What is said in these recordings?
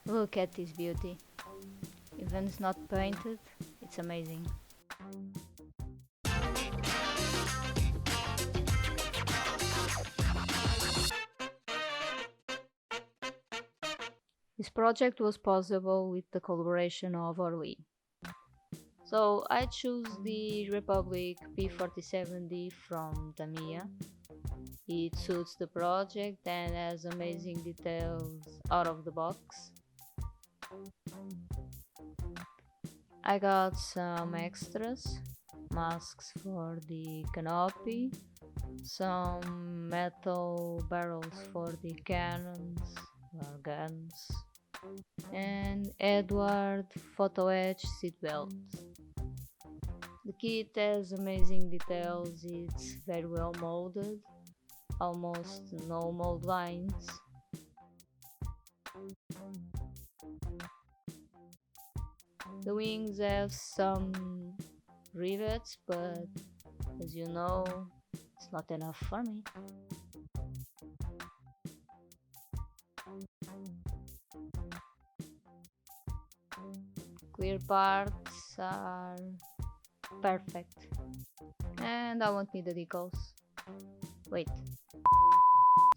Look at this beauty. Even it's not painted, it's amazing. This project was possible with the collaboration of Orly. So I choose the Republic P47D from Tamiya. It suits the project and has amazing details out of the box. I got some extras, masks for the canopy, some metal barrels for the cannons or guns, and Edward photo etch seatbelt. The kit has amazing details, it's very well molded, almost no mold lines. The wings have some rivets, but as you know, it's not enough for me. Clear parts are perfect. And I won't need the decals. Wait.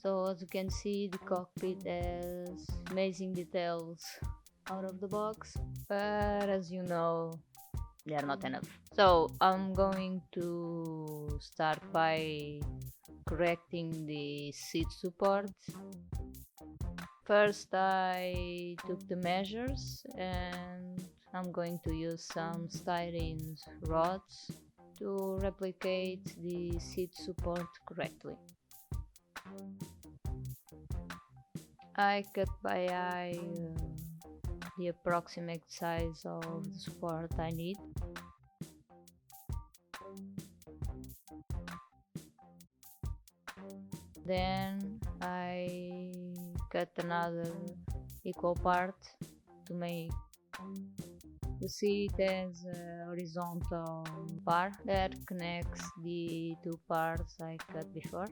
So as you can see, the cockpit has amazing details out of the box, but as you know, they are not enough. So I'm going to start by correcting the seat support. First I took the measures and I'm going to use some styrene rods to replicate the seat support correctly. I cut by eye the approximate size of the support I need. Then I cut another equal part to make the seat as a horizontal bar that connects the two parts I cut before.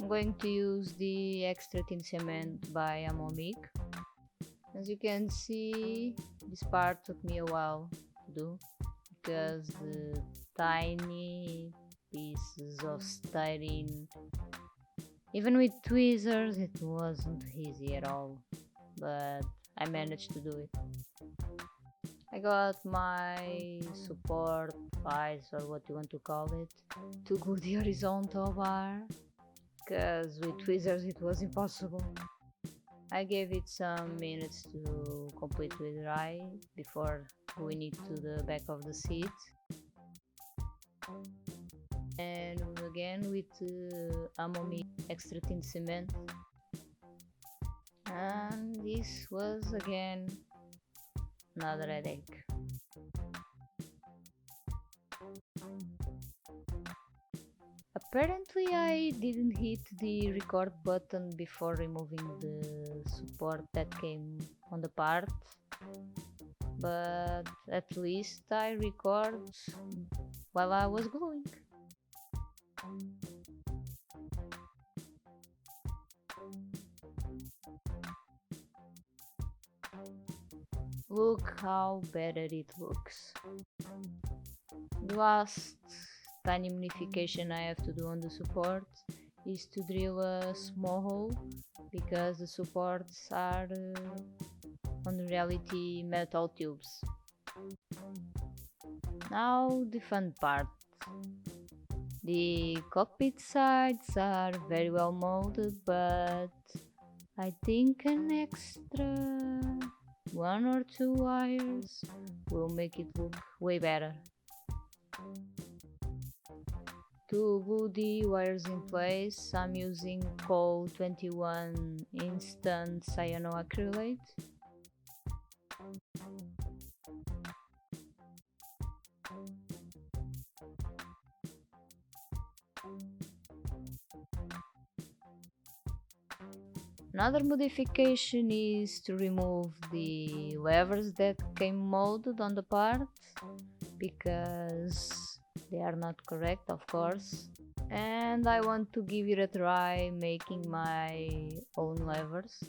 I'm going to use the extra thin cement by Amomig. As you can see, this part took me a while to do because the tiny pieces of styrene, even with tweezers, it wasn't easy at all, but I managed to do it. I got my support eyes, or what you want to call it, to glue the horizontal bar, because with tweezers it was impossible. I gave it some minutes to completely dry before gluing it to the back of the seat. And again with Amomig extra thin cement. And this was again another headache. Apparently I didn't hit the record button before removing the support that came on the part, but at least I record while I was gluing. Look how better it looks. The last tiny modification I have to do on the support is to drill a small hole because the supports are on reality metal tubes. Now the fun part. The cockpit sides are very well molded, but I think an extra one or two wires will make it look way better. To glue the wires in place, I'm using Col 21 instant cyanoacrylate. Another modification is to remove the levers that came molded on the part because they are not correct, of course. And I want to give it a try making my own levers.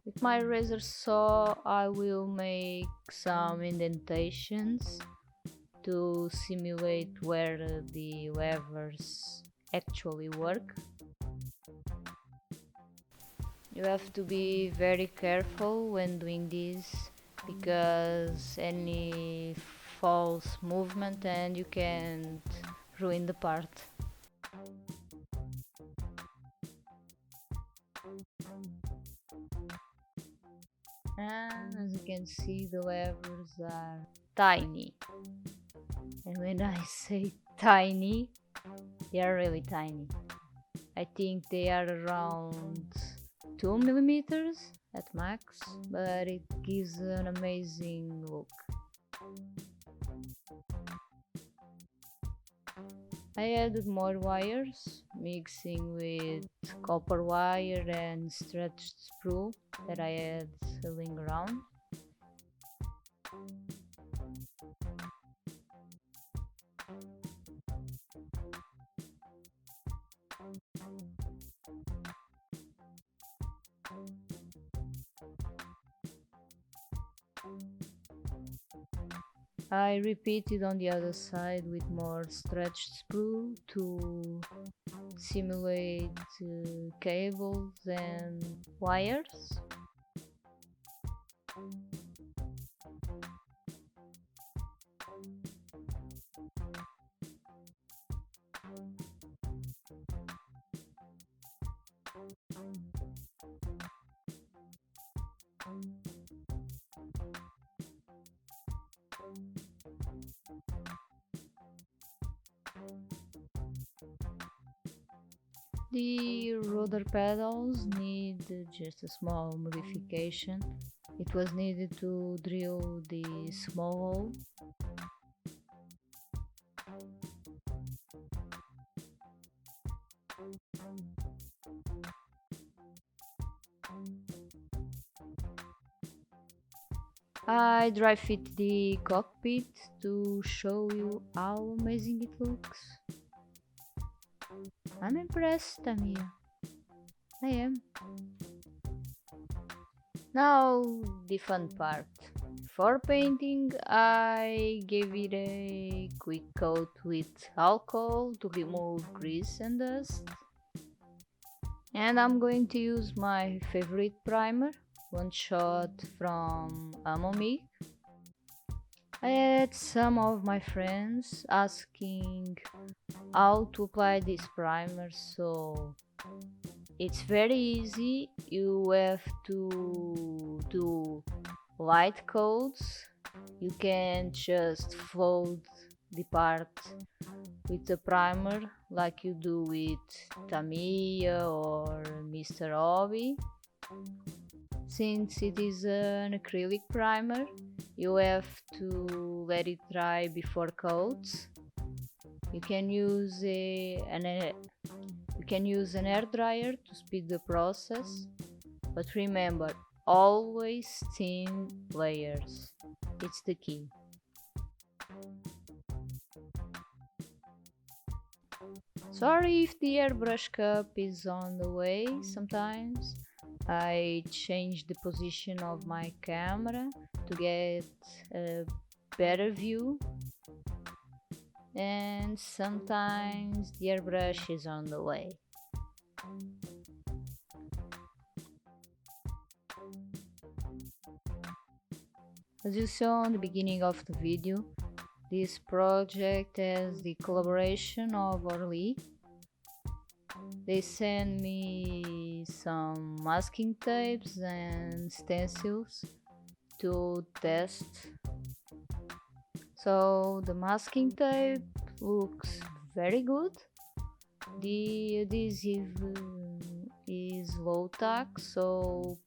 With my razor saw I will make some indentations to simulate where the levers actually work. You have to be very careful when doing this because any false movement and you can ruin the part. And as you can see, the levers are tiny. And when I say tiny, they are really tiny. I think they are around 2 millimeters at max, but it gives an amazing look. I added more wires, mixing with copper wire and stretched sprue that I had laying around. I repeated on the other side with more stretched sprue to simulate cables and wires. The rudder pedals need just a small modification. It was needed to drill the small hole. I dry fit the cockpit to show you how amazing it looks. I'm impressed, Tamia. I am. Now, the fun part. For painting, I gave it a quick coat with alcohol to remove grease and dust. And I'm going to use my favorite primer, One Shot from Amomig. I had some of my friends asking how to apply this primer, so it's very easy. You have to do light coats. You can just fold the part with the primer like you do with Tamiya or Mr. Hobby. Since it is an acrylic primer, you have to let it dry before coats. You can use an air dryer to speed the process, but remember, always thin layers. It's the key. Sorry if the airbrush cup is on the way sometimes. I change the position of my camera to get a better view, and sometimes the airbrush is on the way. As you saw in the beginning of the video, this project has the collaboration of Orly. They sent me some masking tapes and stencils to test. So the masking tape looks very good. The adhesive is low tack, so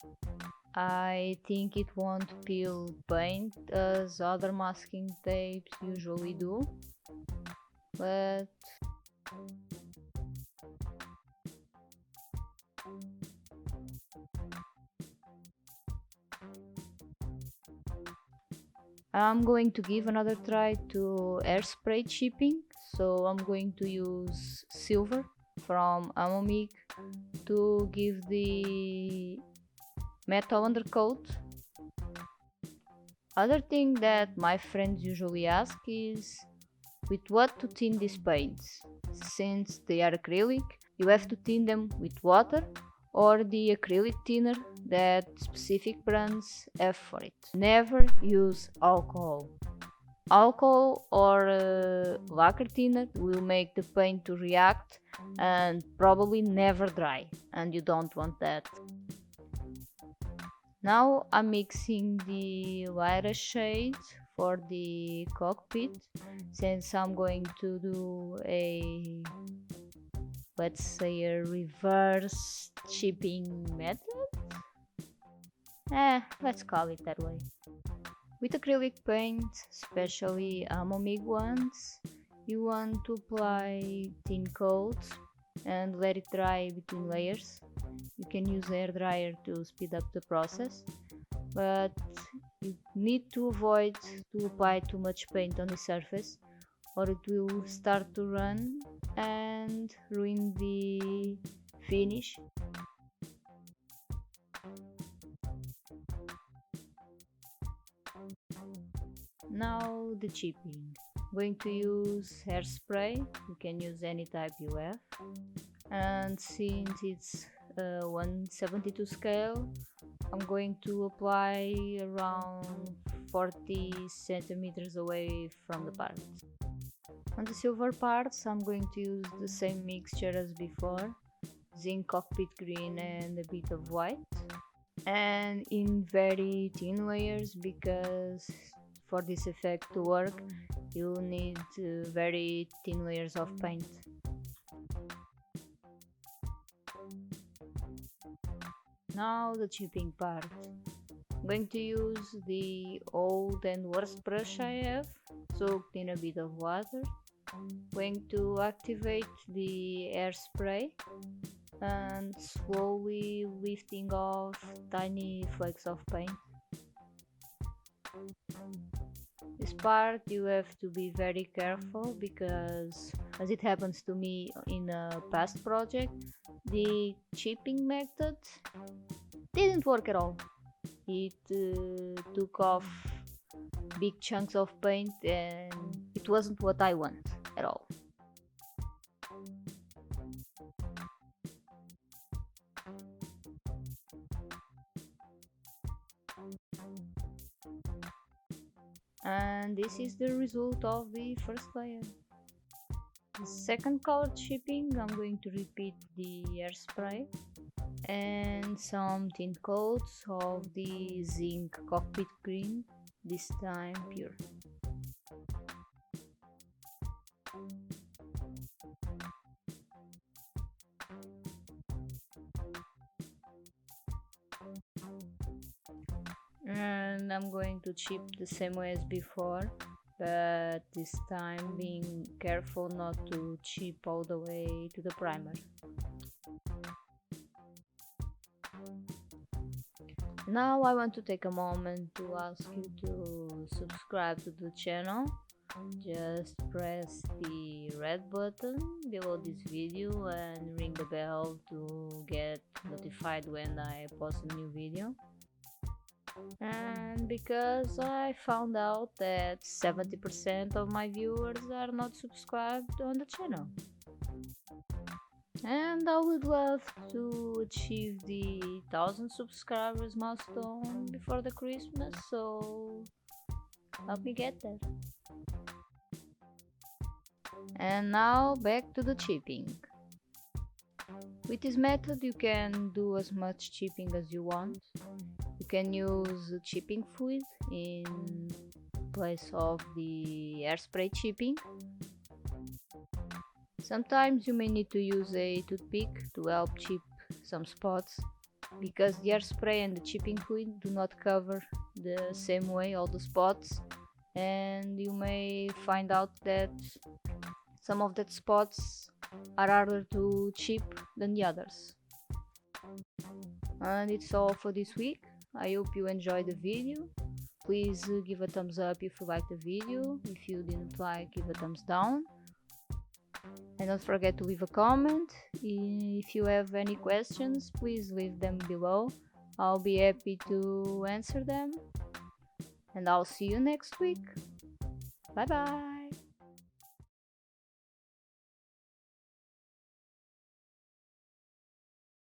I think it won't peel paint as other masking tapes usually do, but I'm going to give another try to airspray chipping, so I'm going to use silver from Amomig to give the metal undercoat. Other thing that my friends usually ask is with what to thin these paints. Since they are acrylic, you have to thin them with water or the acrylic thinner that specific brands have for it. Never use alcohol. Alcohol or lacquer thinner will make the paint to react and probably never dry, and you don't want that. Now I'm mixing the lighter shade for the cockpit, since I'm going to do a, let's say, a reverse chipping method. Let's call it that way. With acrylic paint, especially Amomig ones, you want to apply thin coats and let it dry between layers. You can use hair dryer to speed up the process, but you need to avoid to apply too much paint on the surface, or it will start to run and ruin the finish. Now the chipping. I'm going to use hairspray. You can use any type you have. And since it's 1/72 scale, I'm going to apply around 40 centimeters away from the parts. On the silver parts, I'm going to use the same mixture as before, zinc cockpit green and a bit of white, and in very thin layers, because for this effect to work you need very thin layers of paint. Now the chipping part. I'm going to use the old and worst brush I have, soaked in a bit of water. Going to activate the hairspray and slowly lifting off tiny flakes of paint. This part you have to be very careful, because as it happens to me in a past project, the chipping method didn't work at all. It took off big chunks of paint and it wasn't what I want at all. And this is the result of the first layer. The second color chipping, I'm going to repeat the hairspray and some thin coats of the zinc cockpit green, this time pure. And I'm going to chip the same way as before, but this time being careful not to chip all the way to the primer. Now I want to take a moment to ask you to subscribe to the channel. Just press the red button below this video and ring the bell to get notified when I post a new video. And because I found out that 70% of my viewers are not subscribed on the channel, and I would love to achieve the 1000 subscribers milestone before the Christmas, so help me get there. And now back to the chipping. With this method you can do as much chipping as you want. You can use chipping fluid in place of the hairspray chipping. Sometimes you may need to use a toothpick to help chip some spots, because the hairspray and the chipping fluid do not cover the same way all the spots, and you may find out that some of the spots are harder to chip than the others. And it's all for this week. I hope you enjoyed the video. Please give a thumbs up if you liked the video. If you didn't like, give a thumbs down. And don't forget to leave a comment. If you have any questions, please leave them below. I'll be happy to answer them. And I'll see you next week. Bye bye.